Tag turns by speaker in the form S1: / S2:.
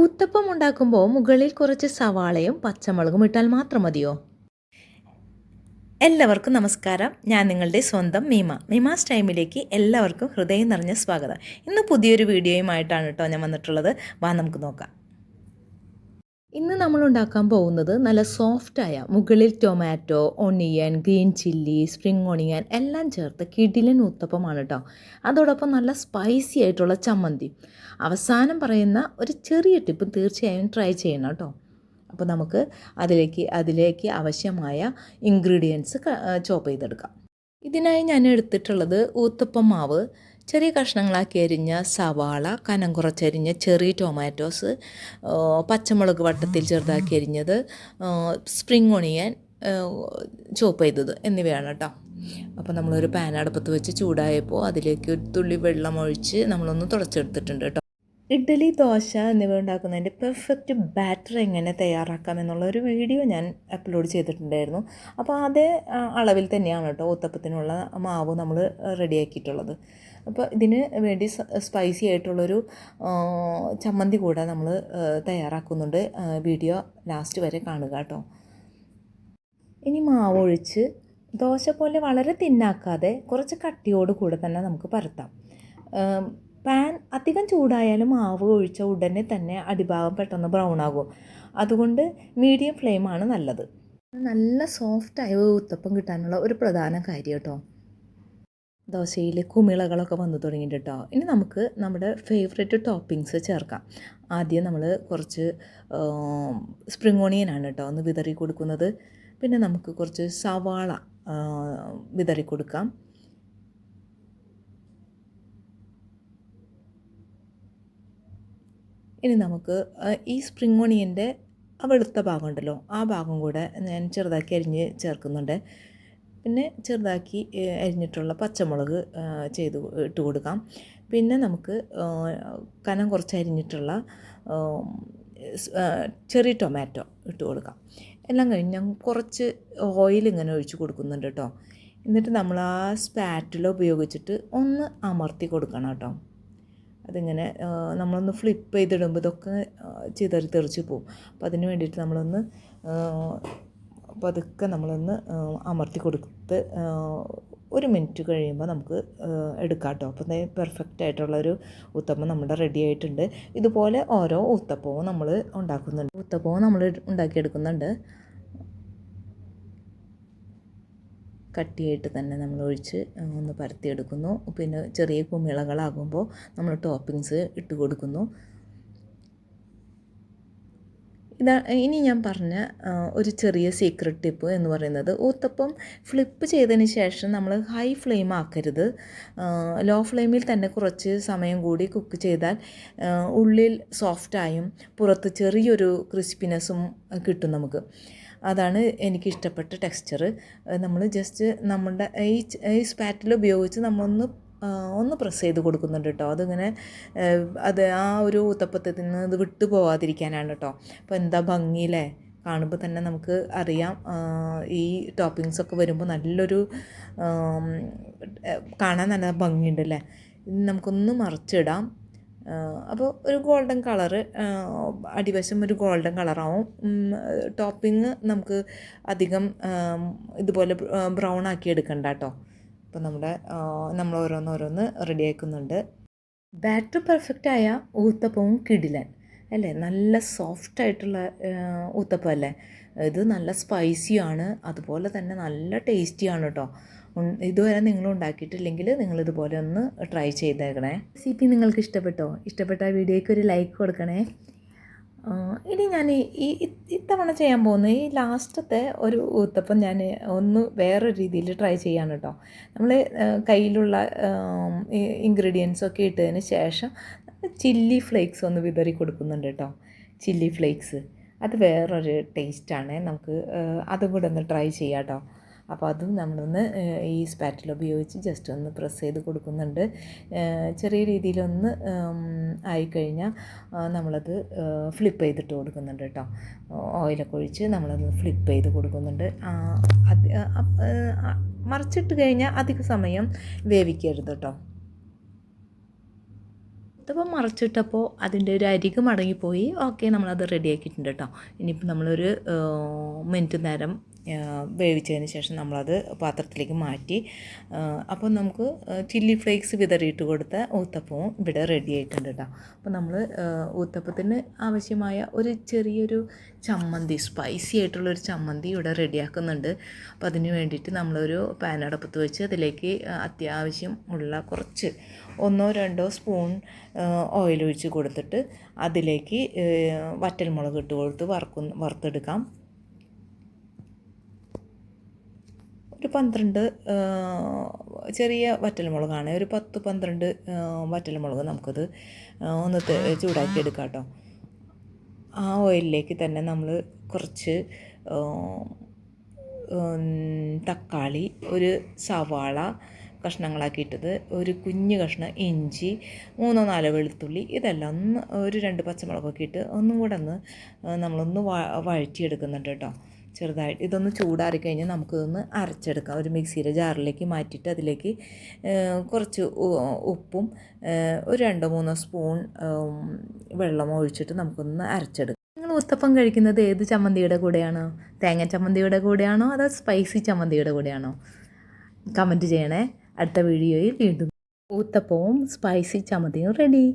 S1: ഊത്തപ്പം ഉണ്ടാക്കുമ്പോൾ മുകളിൽ കുറച്ച് സവാളയും പച്ചമുളകും ഇട്ടാൽ മാത്രം മതിയോ? എല്ലാവർക്കും നമസ്കാരം. ഞാൻ നിങ്ങളുടെ സ്വന്തം മീമാസ് ടൈമിലേക്ക് എല്ലാവർക്കും ഹൃദയം നിറഞ്ഞ സ്വാഗതം. ഇന്ന് പുതിയൊരു വീഡിയോയുമായിട്ടാണ് കേട്ടോ ഞാൻ വന്നിട്ടുള്ളത്. വാ നമുക്ക് നോക്കാം. ഇന്ന് നമ്മൾ ഉണ്ടാക്കാൻ പോകുന്നത് നല്ല സോഫ്റ്റായ മുകളിൽ tomato, onion, green chilli, spring onion എല്ലാം ചേർത്ത് കിടിലൻ ഊത്തപ്പമാണ് കേട്ടോ. അതോടൊപ്പം നല്ല സ്പൈസി ആയിട്ടുള്ള ചമ്മന്തി. അവസാനം പറയുന്ന ഒരു ചെറിയ ടിപ്പ് തീർച്ചയായും ട്രൈ ചെയ്യണം കേട്ടോ. അപ്പോൾ നമുക്ക് അതിലേക്ക് ആവശ്യമായ ഇൻഗ്രീഡിയൻസ് ചോപ്പ് ചെയ്തെടുക്കാം. ഇതിനായി ഞാൻ എടുത്തിട്ടുള്ളത് ഊത്തപ്പം മാവ്, ചെറിയ കഷ്ണങ്ങളാക്കി അരിഞ്ഞ സവാള, കനം കുറച്ചരിഞ്ഞ ചെറിയ ടൊമാറ്റോസ്, പച്ചമുളക് വട്ടത്തിൽ ചെറുതാക്കി അരിഞ്ഞത്, സ്പ്രിംഗ് ഒണിയൻ ചോപ്പ് ചെയ്തത് എന്നിവയാണ് കേട്ടോ. അപ്പോൾ നമ്മളൊരു പാൻ അടുപ്പത്ത് വെച്ച് ചൂടായപ്പോൾ അതിലേക്ക് ഒരു തുള്ളി വെള്ളം ഒഴിച്ച് നമ്മളൊന്ന് തുടച്ചെടുത്തിട്ടുണ്ട് കേട്ടോ. ഇഡ്ഡലി, ദോശ എന്നിവ ഉണ്ടാക്കുന്നതിൻ്റെ പെർഫെക്റ്റ് ബാറ്റർ എങ്ങനെ തയ്യാറാക്കാം എന്നുള്ളൊരു വീഡിയോ ഞാൻ അപ്ലോഡ് ചെയ്തിട്ടുണ്ടായിരുന്നു. അപ്പോൾ അതേ അളവിൽ തന്നെയാണ് കേട്ടോ ഊത്തപ്പത്തിനുള്ള മാവ് നമ്മൾ റെഡിയാക്കിയിട്ടുള്ളത്. അപ്പോൾ ഇതിന് വേണ്ടി സ്പൈസി ആയിട്ടുള്ളൊരു ചമ്മന്തി കൂടെ നമ്മൾ തയ്യാറാക്കുന്നുണ്ട്. വീഡിയോ ലാസ്റ്റ് വരെ കാണുക കേട്ടോ. ഇനി മാവ് ഒഴിച്ച് ദോശ പോലെ വളരെ തിന്നാക്കാതെ കുറച്ച് കട്ടിയോട് കൂടെ തന്നെ നമുക്ക് പരത്താം. പാൻ അധികം ചൂടായാലും മാവ് ഒഴിച്ച ഉടനെ തന്നെ അടിഭാഗം പെട്ടെന്ന് ബ്രൗൺ ആകും. അതുകൊണ്ട് മീഡിയം ഫ്ലെയിമാണ് നല്ലത്. നല്ല സോഫ്റ്റായ ഊത്തപ്പം കിട്ടാനുള്ള ഒരു പ്രധാന കാര്യം കേട്ടോ. ദോശയിൽ കുമിളകളൊക്കെ വന്നു തുടങ്ങിയിട്ട് കേട്ടോ. ഇനി നമുക്ക് നമ്മുടെ ഫേവറേറ്റ് ടോപ്പിങ്സ് ചേർക്കാം. ആദ്യം നമ്മൾ കുറച്ച് സ്പ്രിംഗ് ഓണിയനാണ് കേട്ടോ ഒന്ന് വിതറി കൊടുക്കുന്നത്. പിന്നെ നമുക്ക് കുറച്ച് സവാള വിതറി കൊടുക്കാം. ഇനി നമുക്ക് ഈ സ്പ്രിംഗ് ഓണിയൻ്റെ വെളുത്ത ഭാഗം ഉണ്ടല്ലോ, ആ ഭാഗം കൂടെ ഞാൻ ചെറുതാക്കി അരിഞ്ഞ് ചേർക്കുന്നുണ്ട്. പിന്നെ ചെറുതാക്കി അരിഞ്ഞിട്ടുള്ള പച്ചമുളക് ഇട്ട് കൊടുക്കാം. പിന്നെ നമുക്ക് കനം കുറച്ച് അരിഞ്ഞിട്ടുള്ള ചെറിയ ടൊമാറ്റോ ഇട്ട് കൊടുക്കാം. എല്ലാം കഴിഞ്ഞ് ഞാൻ കുറച്ച് ഓയിൽ ഇങ്ങനെ ഒഴിച്ച് കൊടുക്കുന്നുണ്ട് കേട്ടോ. എന്നിട്ട് നമ്മൾ ആ സ്പാറ്റില ഉപയോഗിച്ചിട്ട് ഒന്ന് അമർത്തി കൊടുക്കണം കേട്ടോ. അതിങ്ങനെ നമ്മളൊന്ന് ഫ്ലിപ്പ് ചെയ്തിടുമ്പോൾ ഇതൊക്കെ ചിതറി തെറിച്ച് പോകും. അപ്പോൾ അതിന് വേണ്ടിയിട്ട് നമ്മളൊന്ന് പതുക്കെ നമ്മളൊന്ന് അമർത്തി കൊടുത്ത് 1 മിനിറ്റ് കഴിയുമ്പോൾ നമുക്ക് എടുക്കാം കേട്ടോ. അപ്പോൾ പെർഫെക്റ്റ് ആയിട്ടുള്ളൊരു ഊത്തപ്പം നമ്മുടെ റെഡി ആയിട്ടുണ്ട്. ഇതുപോലെ ഓരോ ഊത്തപ്പവും നമ്മൾ ഉണ്ടാക്കിയെടുക്കുന്നുണ്ട്. കട്ടിയായിട്ട് തന്നെ നമ്മൾ ഒഴിച്ച് ഒന്ന് പരത്തിയെടുക്കുന്നു. പിന്നെ ചെറിയ കുമിളകളാകുമ്പോൾ നമ്മൾ ടോപ്പിങ്സ് ഇട്ട് കൊടുക്കുന്നു. ഇനി ഞാൻ പറഞ്ഞ ഒരു ചെറിയ സീക്രട്ട് ടിപ്പ് എന്ന് പറയുന്നത്, ഊത്തപ്പം ഫ്ലിപ്പ് ചെയ്തതിന് ശേഷം നമ്മൾ ഹൈ ഫ്ലെയിം ആക്കരുത്. ലോ ഫ്ലെയിമിൽ തന്നെ കുറച്ച് സമയം കൂടി കുക്ക് ചെയ്താൽ ഉള്ളിൽ സോഫ്റ്റായും പുറത്ത് ചെറിയൊരു ക്രിസ്പിനെസ്സും കിട്ടും നമുക്ക്. അതാണ് എനിക്കിഷ്ടപ്പെട്ട ടെക്സ്ചർ. നമ്മൾ ജസ്റ്റ് നമ്മുടെ ഈ സ്പാറ്റിൽ ഉപയോഗിച്ച് നമ്മളൊന്ന് പ്രസ് ചെയ്ത് കൊടുക്കുന്നുണ്ട് കേട്ടോ. അതിങ്ങനെ ആ ഒരു ഊത്തപ്പത്തിൽ നിന്ന് ഇത് വിട്ടു പോകാതിരിക്കാനാണ് കേട്ടോ. അപ്പോൾ എന്താ ഭംഗിയില്ലേ, കാണുമ്പോൾ തന്നെ നമുക്ക് അറിയാം. ഈ ടോപ്പിങ്സൊക്കെ വരുമ്പോൾ നല്ലൊരു കാണാൻ നല്ല ഭംഗിയുണ്ടല്ലേ. നമുക്കൊന്ന് മറിച്ചിടാം. അപ്പോൾ ഒരു ഗോൾഡൻ കളറ്, അടിവശം ഒരു ഗോൾഡൻ കളറാവും. ടോപ്പിങ് നമുക്ക് അധികം ഇതുപോലെ ബ്രൗൺ ആക്കി എടുക്കണ്ട കേട്ടോ. അപ്പോൾ നമ്മൾ ഓരോന്ന് റെഡിയാക്കുന്നുണ്ട്. ബാറ്റർ പെർഫെക്റ്റായ ഊത്തപ്പവും കിടിലൻ അല്ലേ, നല്ല സോഫ്റ്റായിട്ടുള്ള ഊത്തപ്പം അല്ലേ. ഇത് നല്ല സ്പൈസിയാണ്, അതുപോലെ തന്നെ നല്ല ടേസ്റ്റിയാണ് കേട്ടോ. ഇതുവരെ നിങ്ങൾ ഉണ്ടാക്കിയിട്ടില്ലെങ്കിൽ നിങ്ങളിതുപോലെ ഒന്ന് ട്രൈ ചെയ്തേക്കണേ. റെസിപ്പി നിങ്ങൾക്ക് ഇഷ്ടപ്പെട്ട വീഡിയോയ്ക്ക് ഒരു ലൈക്ക് കൊടുക്കണേ. ഇനി ഞാൻ ഇത്തവണ ചെയ്യാൻ പോകുന്ന ഈ ലാസ്റ്റത്തെ ഒരു ഊത്തപ്പം ഞാൻ ഒന്ന് വേറൊരു രീതിയിൽ ട്രൈ ചെയ്യാണ് കേട്ടോ. നമ്മൾ കയ്യിലുള്ള ഇൻഗ്രീഡിയൻസൊക്കെ ഇട്ടതിന് ശേഷം ചില്ലി ഫ്ലേക്സ് ഒന്ന് വിതറി കൊടുക്കുന്നുണ്ട് കേട്ടോ. ചില്ലി ഫ്ലേക്സ് അത് വേറൊരു ടേസ്റ്റാണ്. നമുക്ക് അതും കൂടെ ഒന്ന് ട്രൈ ചെയ്യാം കേട്ടോ. അപ്പോൾ അതും നമ്മളൊന്ന് ഈ സ്പാറ്റിൽ ഉപയോഗിച്ച് ജസ്റ്റ് ഒന്ന് പ്രസ് ചെയ്ത് കൊടുക്കുന്നുണ്ട്. ചെറിയ രീതിയിലൊന്ന് ആയിക്കഴിഞ്ഞാൽ നമ്മളത് ഫ്ലിപ്പ് ചെയ്തിട്ട് കൊടുക്കുന്നുണ്ട് കേട്ടോ. ഓയിലൊക്കെ ഒഴിച്ച് നമ്മളത് ഫ്ലിപ്പ് ചെയ്ത് കൊടുക്കുന്നുണ്ട്. മറിച്ചിട്ട് കഴിഞ്ഞാൽ അധിക സമയം വേവിക്കരുത് കേട്ടോ. ഇതിപ്പോൾ മറച്ചിട്ടപ്പോൾ അതിൻ്റെ ഒരു അരിക് മടങ്ങിപ്പോയി. ഓക്കെ, നമ്മളത് റെഡിയാക്കിയിട്ടുണ്ട് കേട്ടോ. ഇനിയിപ്പോൾ നമ്മളൊരു മിനിറ്റ് നേരം വേവിച്ചതിന് ശേഷം നമ്മളത് പാത്രത്തിലേക്ക് മാറ്റി. അപ്പോൾ നമുക്ക് ചില്ലി ഫ്ലേക്സ് വിതറിയിട്ട് കൊടുത്ത ഊത്തപ്പവും ഇവിടെ റെഡി ആയിട്ടുണ്ട് കേട്ടോ. അപ്പോൾ നമ്മൾ ഊത്തപ്പത്തിന് ആവശ്യമായ ഒരു ചെറിയൊരു ചമ്മന്തി, സ്പൈസി ആയിട്ടുള്ളൊരു ചമ്മന്തി ഇവിടെ റെഡിയാക്കുന്നുണ്ട്. അപ്പോൾ അതിന് വേണ്ടിയിട്ട് നമ്മളൊരു പാൻ അടുപ്പത്ത് വെച്ച് അതിലേക്ക് അത്യാവശ്യം ഉള്ള കുറച്ച് 1-2 സ്പൂൺ ഓയിൽ ഒഴിച്ച് കൊടുത്തിട്ട് അതിലേക്ക് വറ്റൽമുളക് ഇട്ട് കൊടുത്ത് വറുത്തെടുക്കാം. ഒരു 12 ചെറിയ വറ്റൽമുളകാണ്, ഒരു 10-12 വറ്റൽമുളക് നമുക്കത് ഒന്ന് ചൂടാക്കി എടുക്കാം കേട്ടോ. ആ ഓയിലിലേക്ക് തന്നെ നമ്മൾ കുറച്ച് തക്കാളി, ഒരു സവാള കഷ്ണങ്ങളാക്കിയിട്ടത്, ഒരു കുഞ്ഞ് കഷ്ണം ഇഞ്ചി, 3-4 വെളുത്തുള്ളി, ഇതെല്ലാം ഒരു 2 പച്ചമുളകൊക്കെ ഇട്ട് ഒന്നും കൂടെ നമ്മളൊന്ന് വഴറ്റിയെടുക്കുന്നുണ്ട് കേട്ടോ. ചെറുതായിട്ട് ഇതൊന്ന് ചൂടാറിക്കഴിഞ്ഞാൽ നമുക്കിതൊന്ന് അരച്ചെടുക്കാം. ഒരു മിക്സിയുടെ ജാറിലേക്ക് മാറ്റിയിട്ട് അതിലേക്ക് കുറച്ച് ഉപ്പും ഒരു 2-3 സ്പൂൺ വെള്ളം ഒഴിച്ചിട്ട് നമുക്കൊന്ന് അരച്ചെടുക്കാം. നിങ്ങൾ ഊത്തപ്പം കഴിക്കുന്നത് ഏത് ചമ്മന്തിയുടെ കൂടെയാണോ? തേങ്ങ ചമ്മന്തിയുടെ കൂടെയാണോ അതോ സ്പൈസി ചമ്മന്തിയുടെ കൂടെയാണോ? കമൻറ്റ് ചെയ്യണേ. അടുത്ത വീഡിയോയിൽ വീണ്ടും ഊത്തപ്പവും സ്പൈസി ചമ്മന്തിയും റെഡി.